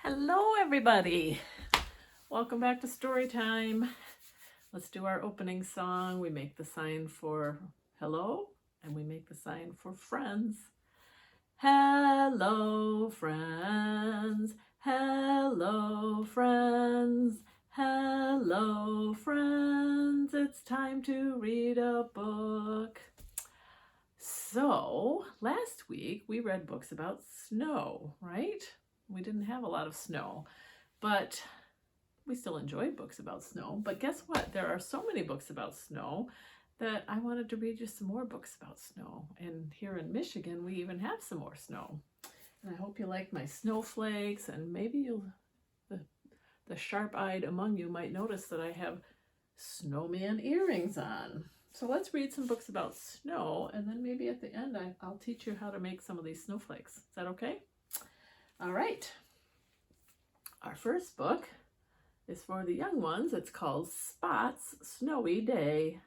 Hello, everybody. Welcome back to story time. Let's do our opening song. We make the sign for hello, and we make the sign for friends. Hello, friends. Hello, friends. Hello, friends. It's time to read a book. So, last week we read books about snow, right? We didn't have a lot of snow, but we still enjoyed books about snow. But guess what? There are so many books about snow that I wanted to read you some more books about snow. And here in Michigan, we even have some more snow. And I hope you like my snowflakes, and maybe the sharp-eyed among you might notice that I have snowman earrings on. So let's read some books about snow, and then maybe at the end I'll teach you how to make some of these snowflakes. Is that okay? All right. Our first book is for the young ones. It's called Spot's Snowy Day.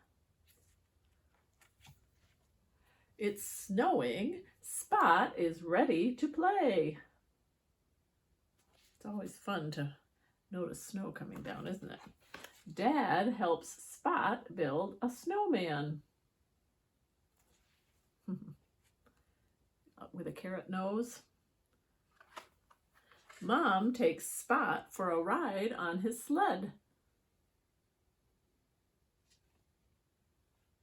It's snowing. Spot is ready to play. It's always fun to notice snow coming down, isn't it? Dad helps Spot build a snowman. With a carrot nose. Mom takes Spot for a ride on his sled.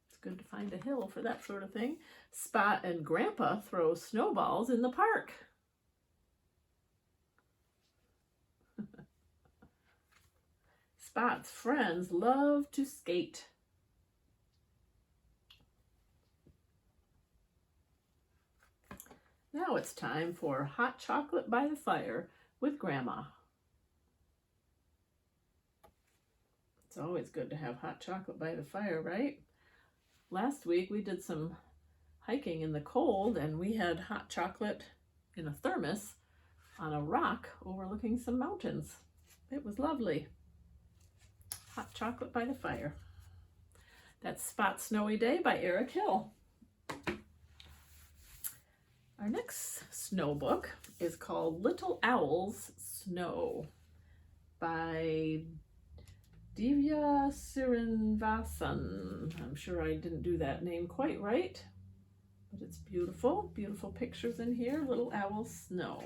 It's good to find a hill for that sort of thing. Spot and Grandpa throw snowballs in the park. Spot's friends love to skate. Now it's time for hot chocolate by the fire with Grandma. It's always good to have hot chocolate by the fire, right? Last week we did some hiking in the cold, and we had hot chocolate in a thermos on a rock overlooking some mountains. It was lovely. Hot chocolate by the fire. That's Spot's Snowy Day by Eric Hill. Our next snow book is called Little Owl's Snow by Divya Srinivasan. I'm sure I didn't do that name quite right, but it's beautiful. Beautiful pictures in here. Little Owl's Snow.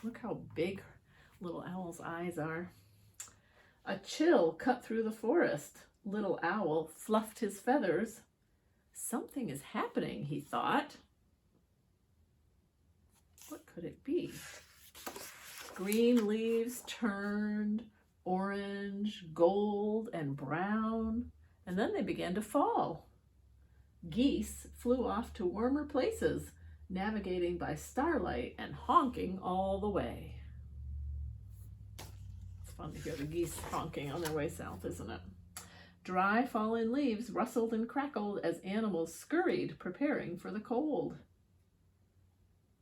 Look how big Little Owl's eyes are. A chill cut through the forest. Little Owl fluffed his feathers. Something is happening, he thought. What could it be? Green leaves turned orange, gold, and brown, and then they began to fall. Geese flew off to warmer places, navigating by starlight and honking all the way. It's fun to hear the geese honking on their way south, isn't it? Dry fallen leaves rustled and crackled as animals scurried, preparing for the cold.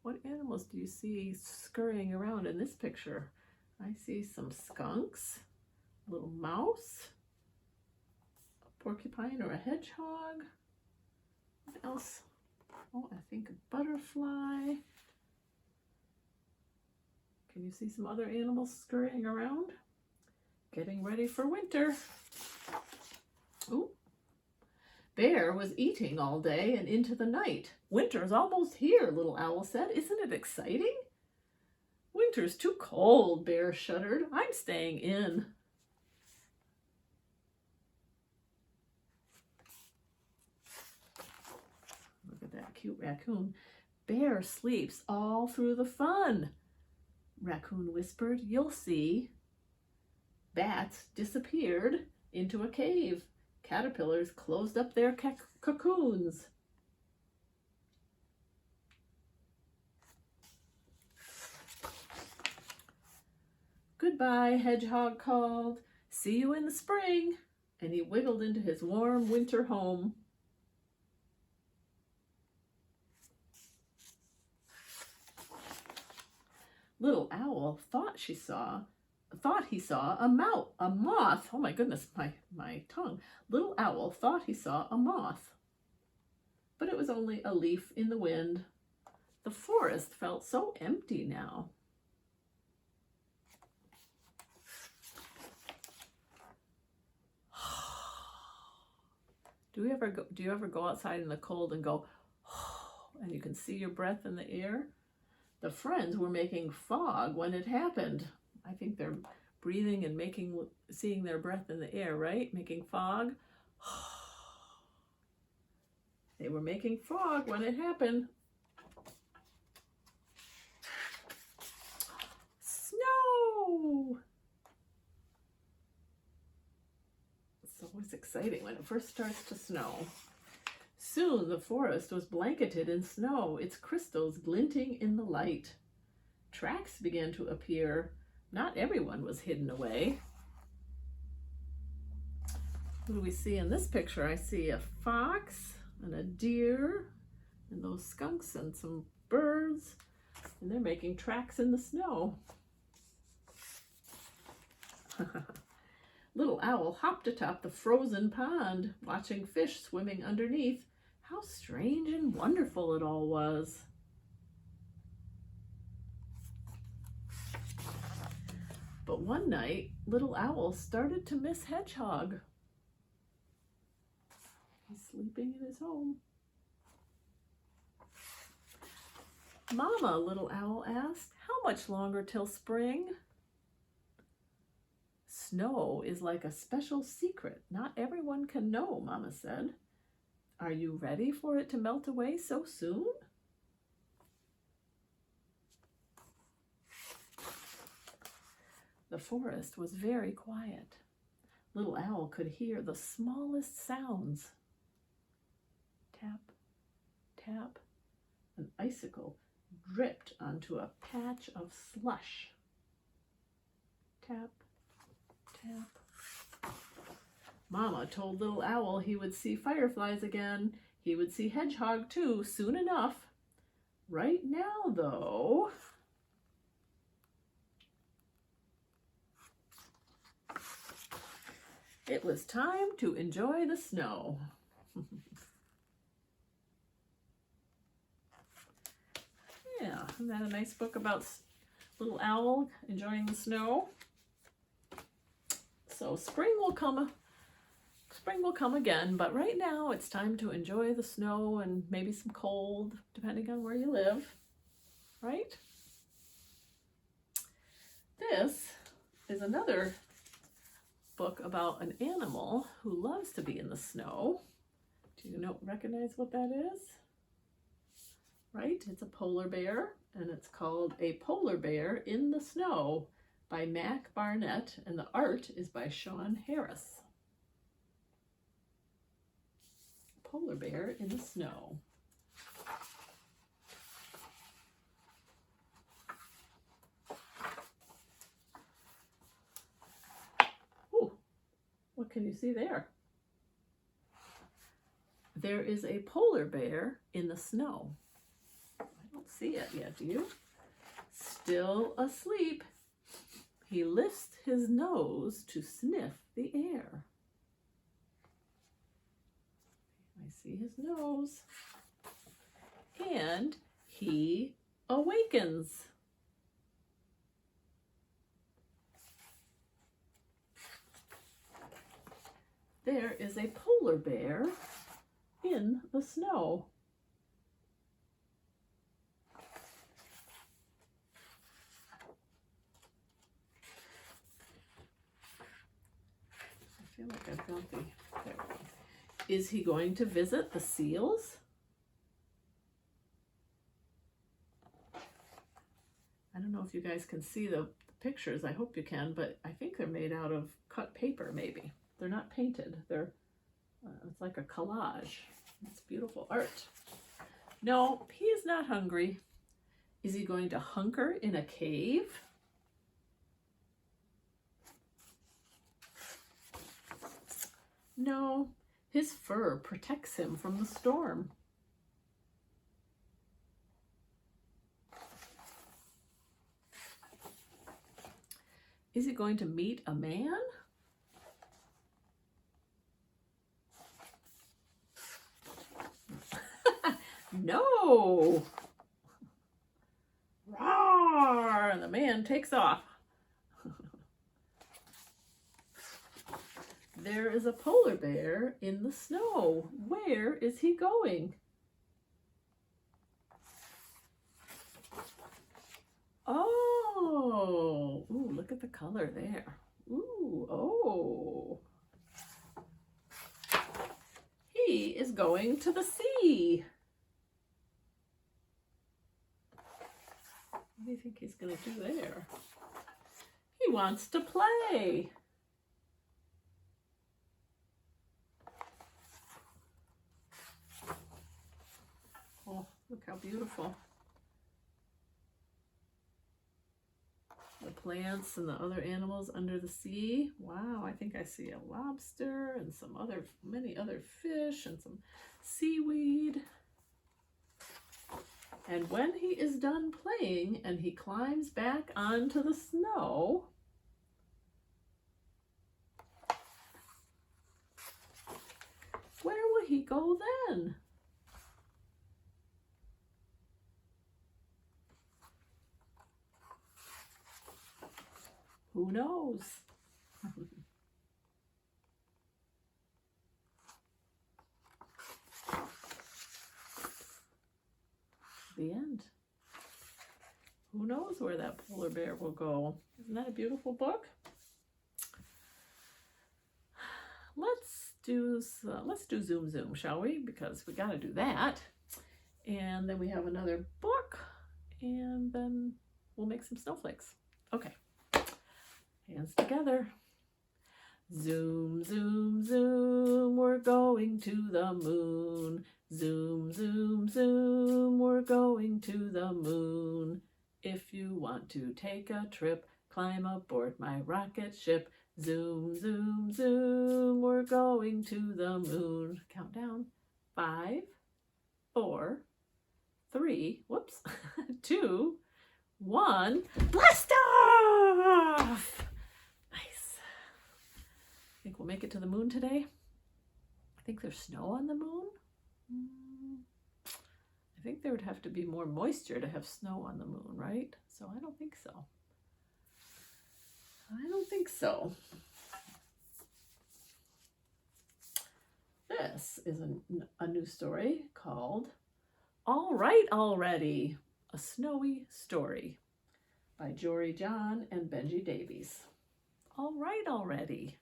What animals do you see scurrying around in this picture? I see some skunks, a little mouse, a porcupine or a hedgehog. What else? Oh, I think a butterfly. Can you see some other animals scurrying around? Getting ready for winter. Ooh. Bear was eating all day and into the night. Winter's almost here, Little Owl said. Isn't it exciting? Winter's too cold, Bear shuddered. I'm staying in. Look at that cute raccoon. Bear sleeps all through the fun, Raccoon whispered. You'll see. Bats disappeared into a cave. Caterpillars closed up their cocoons. Goodbye, Hedgehog called. See you in the spring. And he wiggled into his warm winter home. Little Owl thought he saw a moth. Oh my goodness, my tongue. Little Owl thought he saw a moth, but it was only a leaf in the wind. The forest felt so empty now. Do you ever go outside in the cold and go, and you can see your breath in the air? The friends were making fog when it happened. I think they're breathing and seeing their breath in the air, right? Making fog. They were making fog when it happened. Snow! It's always exciting when it first starts to snow. Soon the forest was blanketed in snow, its crystals glinting in the light. Tracks began to appear. Not everyone was hidden away. What do we see in this picture? I see a fox and a deer and those skunks and some birds, and they're making tracks in the snow. Little Owl hopped atop the frozen pond, watching fish swimming underneath. How strange and wonderful it all was. But one night, Little Owl started to miss Hedgehog. He's sleeping in his home. Mama, Little Owl asked, how much longer till spring? Snow is like a special secret not everyone can know, Mama said. Are you ready for it to melt away so soon? The forest was very quiet. Little Owl could hear the smallest sounds. Tap, tap. An icicle dripped onto a patch of slush. Tap, tap. Mama told Little Owl he would see fireflies again. He would see Hedgehog too, soon enough. Right now, though, it was time to enjoy the snow. Yeah, isn't that a nice book about Little Owl enjoying the snow? So spring will come again, but right now it's time to enjoy the snow and maybe some cold, depending on where you live, right? This is another book about an animal who loves to be in the snow. Do you recognize what that is? Right? It's a polar bear, and it's called A Polar Bear in the Snow by Mac Barnett, and the art is by Sean Harris. Polar Bear in the Snow. Ooh, what can you see there? There is a polar bear in the snow. I don't see it yet, do you? Still asleep. He lifts his nose to sniff the air. I see his nose. And he awakens. There is a polar bear in the snow. I feel like I've got there we go. Is he going to visit the seals? I don't know if you guys can see the pictures. I hope you can, but I think they're made out of cut paper, maybe. They're not painted. They're it's like a collage. It's beautiful art. No, he is not hungry. Is he going to hunker in a cave? No, his fur protects him from the storm. Is he going to meet a man? No. Roar! And the man takes off. There is a polar bear in the snow. Where is he going? Oh, ooh, look at the color there. Ooh, oh. He is going to the sea. What do you think he's going to do there? He wants to play. Oh, look how beautiful. The plants and the other animals under the sea. Wow, I think I see a lobster and many other fish and some seaweed. And when he is done playing and he climbs back onto the snow, where will he go then? Who knows? The end. Who knows where that polar bear will go? Isn't that a beautiful book? Let's do Zoom Zoom, shall we? Because we got to do that. And then we have another book, and then we'll make some snowflakes. Okay. Hands together. Zoom, zoom, zoom, we're going to the moon. Zoom, zoom, zoom, we're going to the moon. If you want to take a trip, climb aboard my rocket ship. Zoom, zoom, zoom, we're going to the moon. Count down. 5, 4, 3, whoops, 2, 1. Blast off! Nice. Think we'll make it to the moon today? I think there's snow on the moon. I think there would have to be more moisture to have snow on the moon, right? So I don't think so. I don't think so. This is a new story called All Right Already, A Snowy Story by Jory John and Benji Davies. All right already.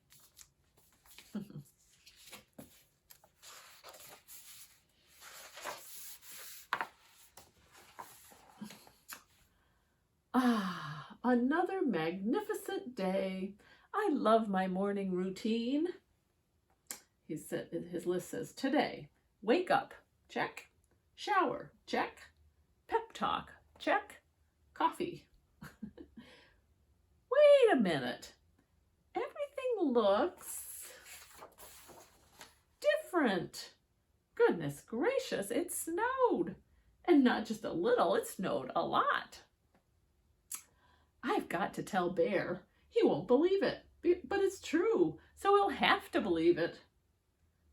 Another magnificent day. I love my morning routine. His list says, today, wake up, check. Shower, check. Pep talk, check. Coffee. Wait a minute. Everything looks different. Goodness gracious, it snowed. And not just a little, it snowed a lot. I've got to tell Bear. He won't believe it, but it's true, so he'll have to believe it.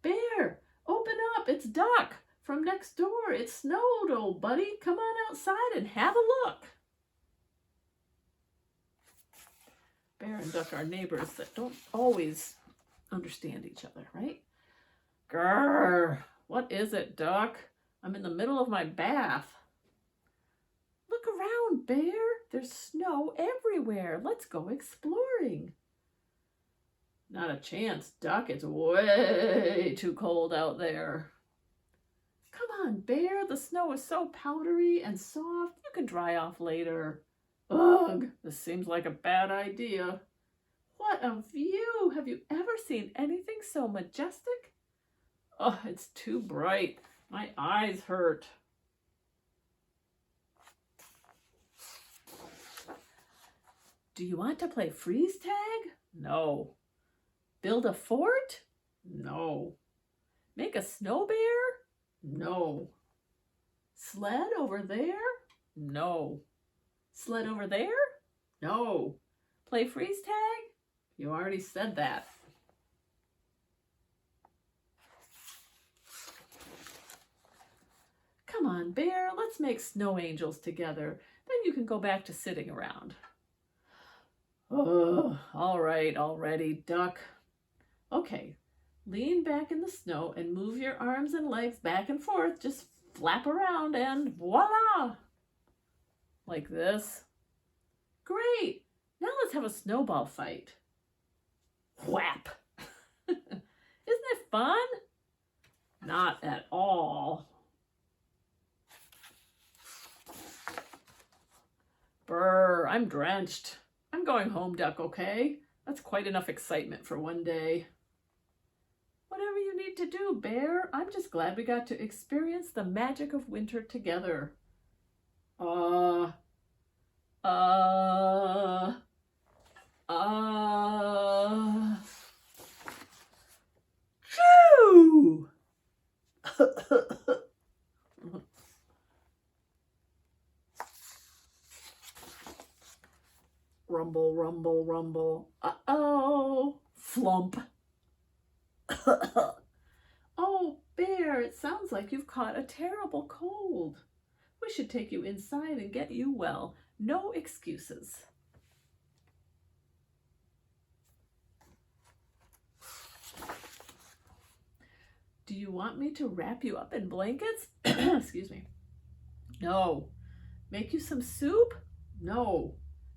Bear, open up, it's Duck from next door. It snowed, old buddy. Come on outside and have a look. Bear and Duck are neighbors that don't always understand each other, right? Grrr, what is it, Duck? I'm in the middle of my bath. Look around, Bear. There's snow everywhere. Let's go exploring. Not a chance, Duck. It's way too cold out there. Come on, Bear. The snow is so powdery and soft. You can dry off later. Ugh, this seems like a bad idea. What a view. Have you ever seen anything so majestic? Oh, it's too bright. My eyes hurt. Do you want to play freeze tag? No. Build a fort? No. Make a snow bear? No. Sled over there? No. Sled over there? No. Play freeze tag? You already said that. Come on, Bear, let's make snow angels together. Then you can go back to sitting around. Oh, all right, already, duck. Okay, lean back in the snow and move your arms and legs back and forth. Just flap around and voila! Like this. Great! Now let's have a snowball fight. Whap! Isn't it fun? Not at all. Brr, I'm drenched. I'm going home, duck, okay? That's quite enough excitement for one day. Whatever you need to do, bear. I'm just glad we got to experience the magic of winter together. Choo! Rumble, rumble, rumble. Uh-oh. Flump. Oh, Bear, it sounds like you've caught a terrible cold. We should take you inside and get you well. No excuses. Do you want me to wrap you up in blankets? Excuse me. No. Make you some soup? No.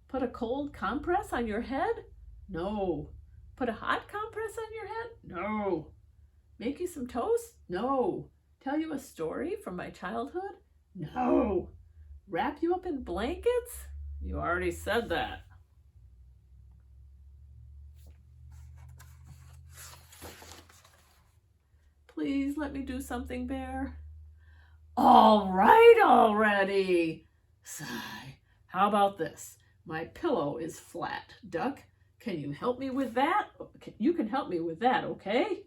Put a cold compress on your head? No. Put a hot compress on your head? No. Make you some toast? No. Tell you a story from my childhood? No. Wrap you up in blankets? You already said that. Please let me do something, Bear. All right already. Sigh. How about this? My pillow is flat. Duck, can you help me with that? You can help me with that, okay?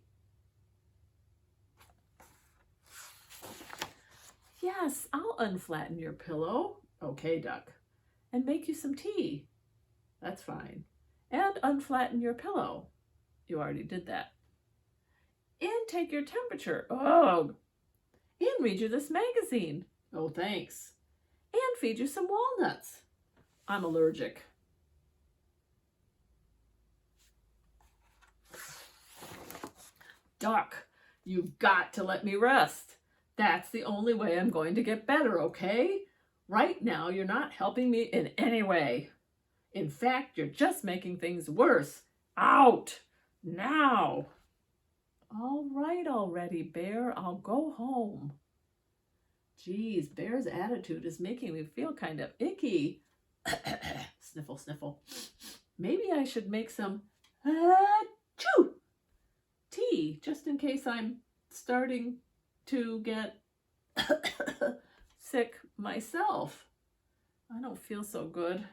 Yes, I'll unflatten your pillow. Okay, Duck. And make you some tea. That's fine. And unflatten your pillow. You already did that. And take your temperature. Ugh. And read you this magazine. Oh, thanks. And feed you some walnuts. I'm allergic. Duck, you've got to let me rest. That's the only way I'm going to get better, okay? Right now, you're not helping me in any way. In fact, you're just making things worse. Out! Now! All right already, Bear. I'll go home. Geez, Bear's attitude is making me feel kind of icky. Sniffle, sniffle. Maybe I should make some achoo tea, just in case I'm starting to get sick myself. I don't feel so good.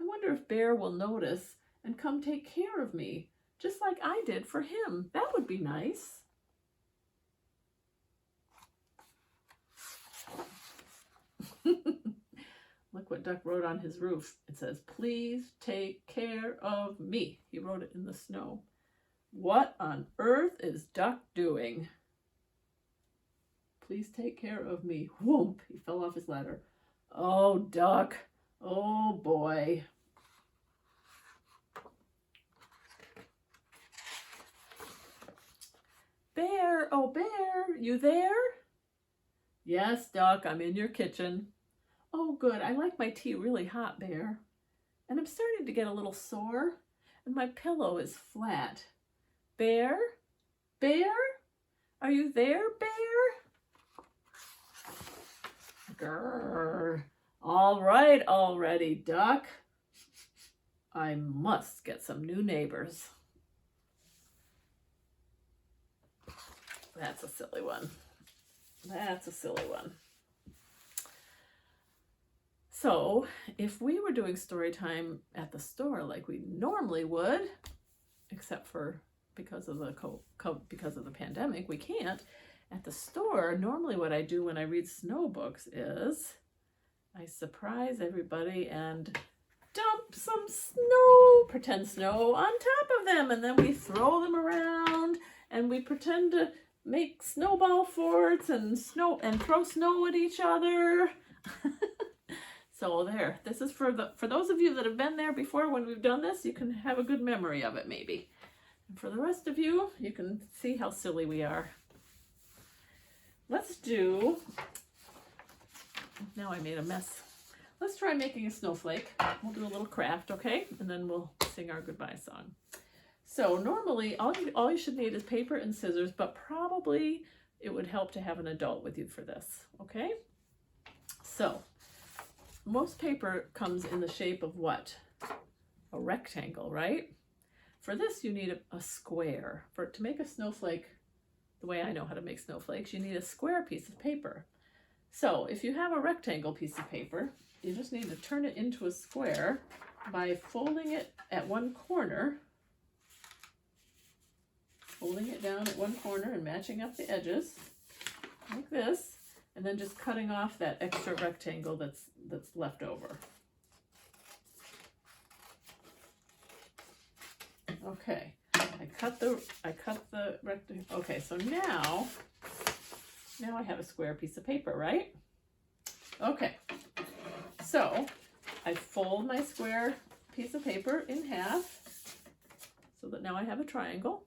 I wonder if Bear will notice and come take care of me, just like I did for him. That would be nice. Look what Duck wrote on his roof. It says, "Please take care of me." He wrote it in the snow. What on earth is Duck doing? Please take care of me. Whoomp! He fell off his ladder. Oh, Duck. Oh, boy. Bear, oh, Bear, you there? Yes, Duck, I'm in your kitchen. Oh, good. I like my tea really hot, Bear. And I'm starting to get a little sore, and my pillow is flat. Bear? Bear? Are you there, Bear? Grrr. All right already, Duck. I must get some new neighbors. That's a silly one. That's a silly one. So, if we were doing story time at the store like we normally would, except for because of the pandemic, we can't. At the store, normally what I do when I read snow books is I surprise everybody and dump some snow, pretend snow, on top of them, and then we throw them around and we pretend to make snowball forts and throw snow at each other. So there, this is for those of you that have been there before when we've done this, you can have a good memory of it maybe. And for the rest of you, you can see how silly we are. Let's do, now I made a mess. Let's try making a snowflake. We'll do a little craft, okay? And then we'll sing our goodbye song. So normally, all you should need is paper and scissors, but probably it would help to have an adult with you for this, okay? So, most paper comes in the shape of what? A rectangle, right? For this, you need a square. To make a snowflake, the way I know how to make snowflakes, you need a square piece of paper. So, if you have a rectangle piece of paper, you just need to turn it into a square by folding it at one corner, folding it down at one corner and matching up the edges like this, and then just cutting off that extra rectangle that's left over. Okay, I cut the rectangle. Okay, so now I have a square piece of paper, right? Okay, so I fold my square piece of paper in half so that now I have a triangle.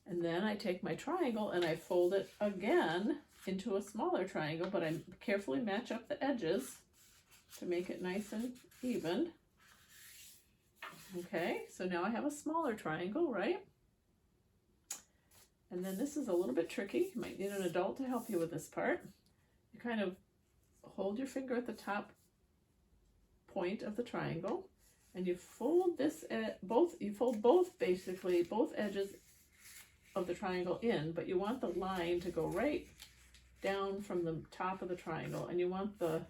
And then I take my triangle and I fold it again into a smaller triangle, but I carefully match up the edges to make it nice and even. Okay, so now I have a smaller triangle, right? And then this is a little bit tricky. You might need an adult to help you with this part. You kind of hold your finger at the top point of the triangle, and you fold this at both basically both edges of the triangle in, but you want the line to go right down from the top of the triangle, and you want the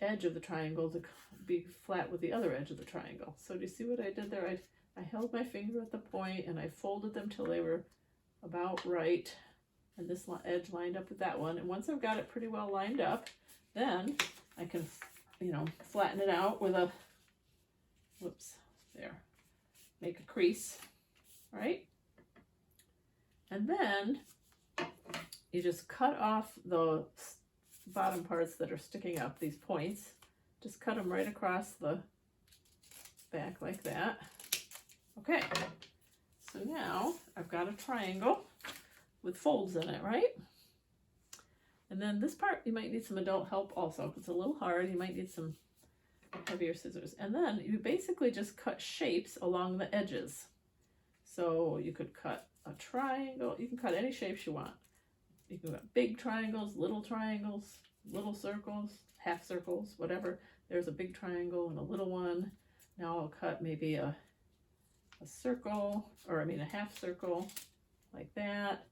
edge of the triangle to be flat with the other edge of the triangle. So do you see what I did there? I held my finger at the point and I folded them till they were about right, and this edge lined up with that one. And once I've got it pretty well lined up, then I can, flatten it out with a, make a crease, right? And then you just cut off the bottom parts that are sticking up, these points. Just cut them right across the back like that. Okay, so now I've got a triangle with folds in it, right? And then this part, you might need some adult help also. It's a little hard. You might need some heavier scissors. And then you basically just cut shapes along the edges. So you could cut a triangle. You can cut any shapes you want. You can cut big triangles, little circles, half circles, whatever. There's a big triangle and a little one. Now I'll cut maybe a circle, or a half circle like that.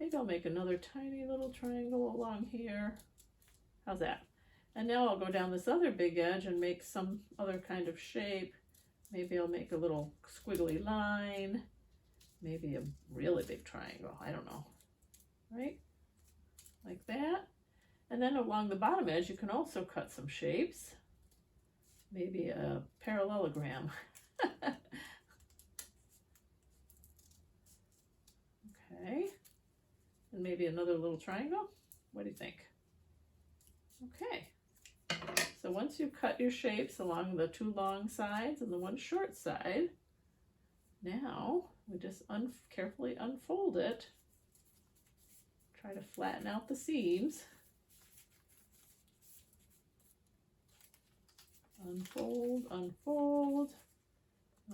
Maybe I'll make another tiny little triangle along here. How's that? And now I'll go down this other big edge and make some other kind of shape. Maybe I'll make a little squiggly line. Maybe a really big triangle. I don't know. Right? Like that. And then along the bottom edge, you can also cut some shapes. Maybe a parallelogram. Okay. And maybe another little triangle. What do you think? Okay. So once you've cut your shapes along the two long sides and the one short side, now we just carefully unfold it. Try to flatten out the seams. Unfold, unfold,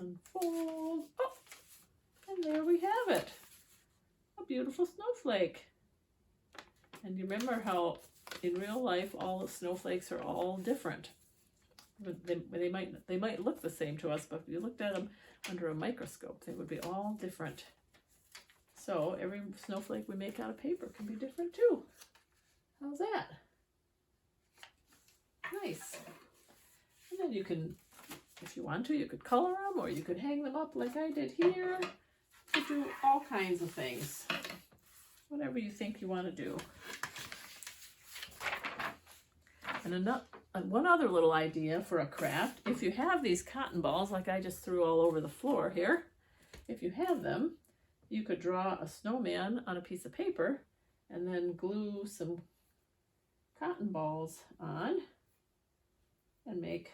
unfold. Oh, and there we have it. A beautiful snowflake. And you remember how in real life all the snowflakes are all different. They might look the same to us, but if you looked at them under a microscope, they would be all different. So every snowflake we make out of paper can be different too. How's that? Nice. And then you can, if you want to, you could color them, or you could hang them up like I did here. You could do all kinds of things. Whatever you think you want to do. And one other little idea for a craft, if you have these cotton balls like I just threw all over the floor here, if you have them, you could draw a snowman on a piece of paper and then glue some cotton balls on and make,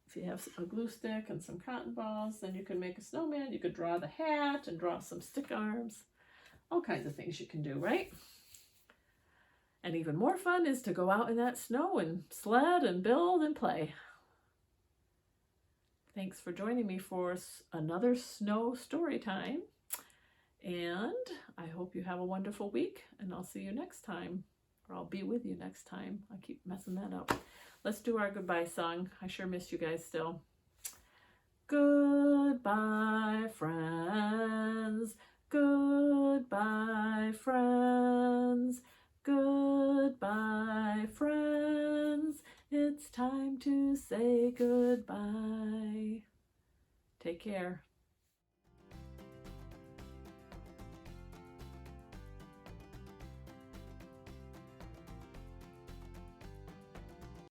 if you have a glue stick and some cotton balls, then you can make a snowman. You could draw the hat and draw some stick arms. All kinds of things you can do, right? And even more fun is to go out in that snow and sled and build and play. Thanks for joining me for another snow story time. And I hope you have a wonderful week, and I'll see you next time, or I'll be with you next time. I keep messing that up. Let's do our goodbye song. I sure miss you guys still. Goodbye, friends. Goodbye, friends. Goodbye, friends. It's time to say goodbye. Take care.